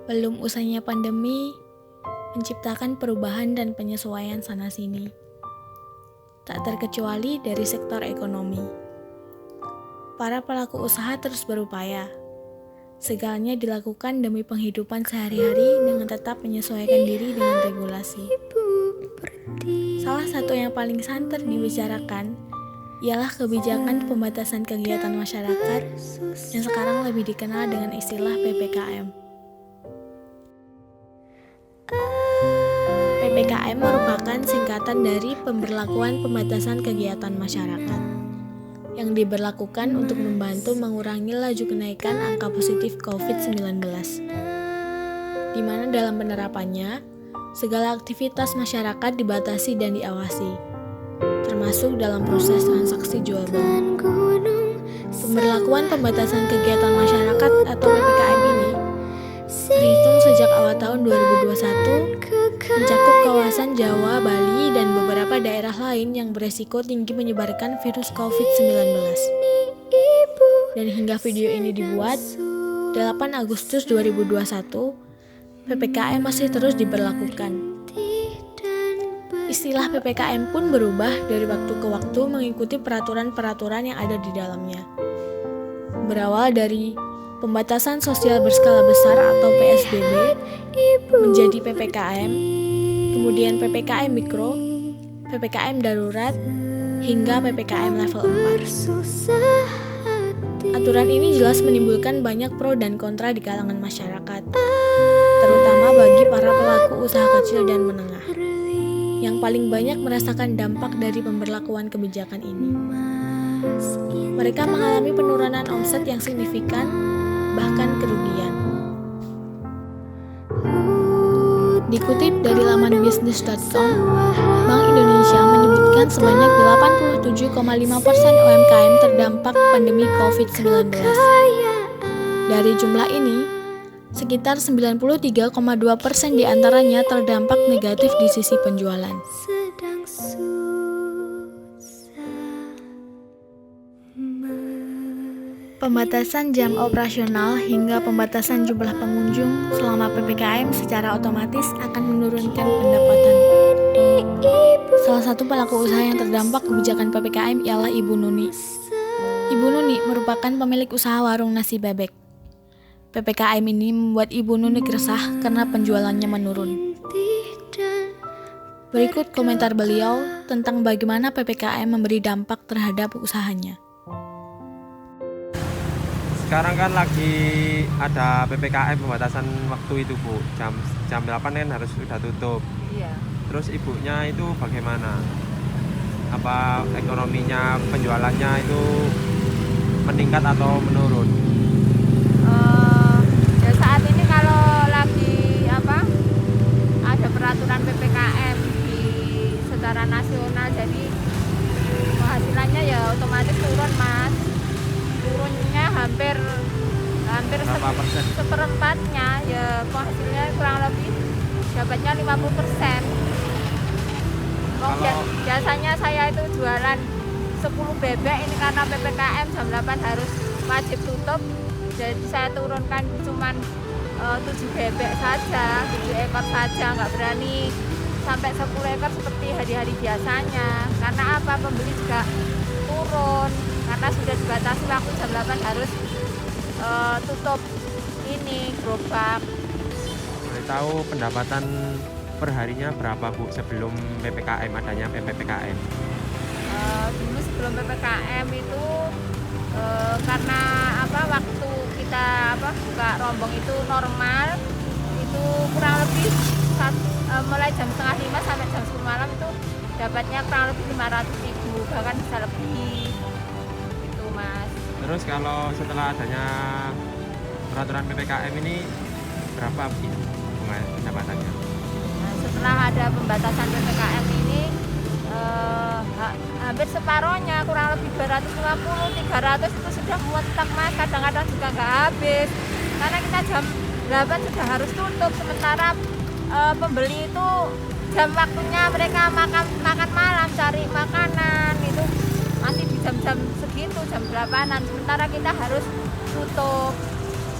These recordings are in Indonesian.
Belum usainya pandemi, menciptakan perubahan dan penyesuaian sana-sini. Tak terkecuali dari sektor ekonomi. Para pelaku usaha terus berupaya. Segalanya dilakukan demi penghidupan sehari-hari dengan tetap menyesuaikan diri dengan regulasi. Salah satu yang paling santer dibicarakan ialah kebijakan pembatasan kegiatan masyarakat yang sekarang lebih dikenal dengan istilah PPKM. PPKM merupakan singkatan dari pemberlakuan pembatasan kegiatan masyarakat yang diberlakukan untuk membantu mengurangi laju kenaikan angka positif COVID-19, di mana dalam penerapannya, segala aktivitas masyarakat dibatasi dan diawasi, termasuk dalam proses transaksi jual beli. Pemberlakuan pembatasan kegiatan masyarakat atau PPKM ini terhitung sejak awal tahun 2021 mencakup kawasan Jawa, Bali, dan beberapa daerah lain yang beresiko tinggi menyebarkan virus COVID-19. Dan hingga video ini dibuat, 8 Agustus 2021, PPKM masih terus diberlakukan. Istilah PPKM pun berubah dari waktu ke waktu mengikuti peraturan-peraturan yang ada di dalamnya. Berawal dari pembatasan sosial berskala besar atau PSBB menjadi PPKM, kemudian PPKM Mikro, PPKM Darurat, hingga PPKM level 4. Aturan ini jelas menimbulkan banyak pro dan kontra di kalangan masyarakat, terutama bagi para pelaku usaha kecil dan menengah yang paling banyak merasakan dampak dari pemberlakuan kebijakan ini. Mereka mengalami penurunan omset yang signifikan, bahkan kerugian. Dikutip dari laman bisnis.com, Bank Indonesia menyebutkan sebanyak 87,5% UMKM terdampak pandemi COVID-19. Dari jumlah ini, sekitar 93,2% diantaranya terdampak negatif di sisi penjualan. Pembatasan jam operasional hingga pembatasan jumlah pengunjung selama PPKM secara otomatis akan menurunkan pendapatan. Salah satu pelaku usaha yang terdampak kebijakan PPKM ialah Ibu Nuni. Ibu Nuni merupakan pemilik usaha warung nasi bebek. PPKM ini membuat Ibu Nuni resah karena penjualannya menurun. Berikut komentar beliau tentang bagaimana PPKM memberi dampak terhadap usahanya. Sekarang kan lagi ada PPKM pembatasan waktu itu Bu, jam 8 kan harus sudah tutup. Iya. Terus ibunya itu bagaimana? Apa ekonominya, penjualannya itu meningkat atau menurun? Ya saat ini kalau lagi ada peraturan PPKM secara nasional, jadi penghasilannya ya otomatis turun Mas. Turunnya hampir Berapa persen? seperempatnya, ya penghasilannya kurang lebih dapatnya 50%. Biasanya saya itu jualan 10 bebek, ini karena PPKM jam 8 harus wajib tutup, jadi saya turunkan cuman 7 bebek saja, 7 ekor saja, nggak berani sampai 10 ekor seperti hari-hari biasanya. Karena apa? Pembeli juga turun, karena sudah dibatasi waktu jam 8 harus tutup ini gerobak. Boleh tahu pendapatan perharinya berapa Bu sebelum PPKM, adanya PPKM? Dulu sebelum PPKM itu karena waktu kita buka rombong itu normal, itu kurang lebih mulai jam setengah 5 sampai jam 10 malam itu dapatnya kurang lebih 500.000, bahkan bisa lebih itu Mas. Terus kalau setelah adanya peraturan PPKM ini berapa pendapatannya? Nah, setelah ada pembatasan PPKM ini hampir separohnya, kurang lebih 250-300 itu sudah muatak Mas. Kadang-kadang juga nggak habis karena kita jam 8 sudah harus tutup, sementara pembeli itu jam waktunya mereka makan malam, cari makanan itu masih di jam-jam segitu, jam 8-an, sementara kita harus tutup.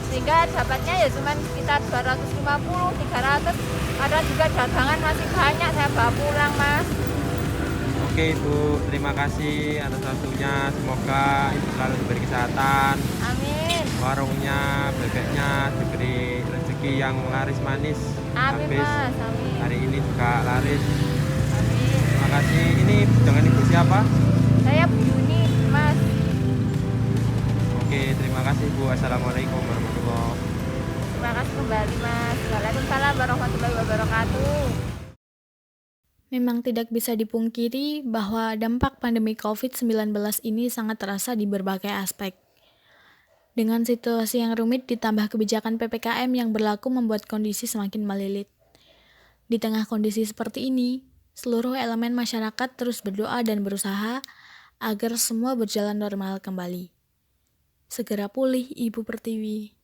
sehingga dapatnya ya cuma sekitar 250, 300. Ada juga dagangan masih banyak saya bawa pulang, Mas. Oke Ibu, terima kasih atas waktunya. Semoga Ibu selalu diberi kesehatan, Amin. warungnya, bebeknya diberi rezeki yang laris manis. Amin, Habis Mas. Amin. hari ini juga laris. Amin. Terima kasih. Ini dengan Ibu siapa? Saya Bu Yuni, Mas. Oke, terima kasih Bu. Assalamualaikum warahmatullahi wabarakatuh. Terima kasih kembali, Mas. Waalaikumsalam warahmatullahi wabarakatuh. Memang tidak bisa dipungkiri bahwa dampak pandemi COVID-19 ini sangat terasa di berbagai aspek. Dengan situasi yang rumit ditambah kebijakan PPKM yang berlaku membuat kondisi semakin melilit. Di tengah kondisi seperti ini, seluruh elemen masyarakat terus berdoa dan berusaha agar semua berjalan normal kembali. Segera pulih, Ibu Pertiwi.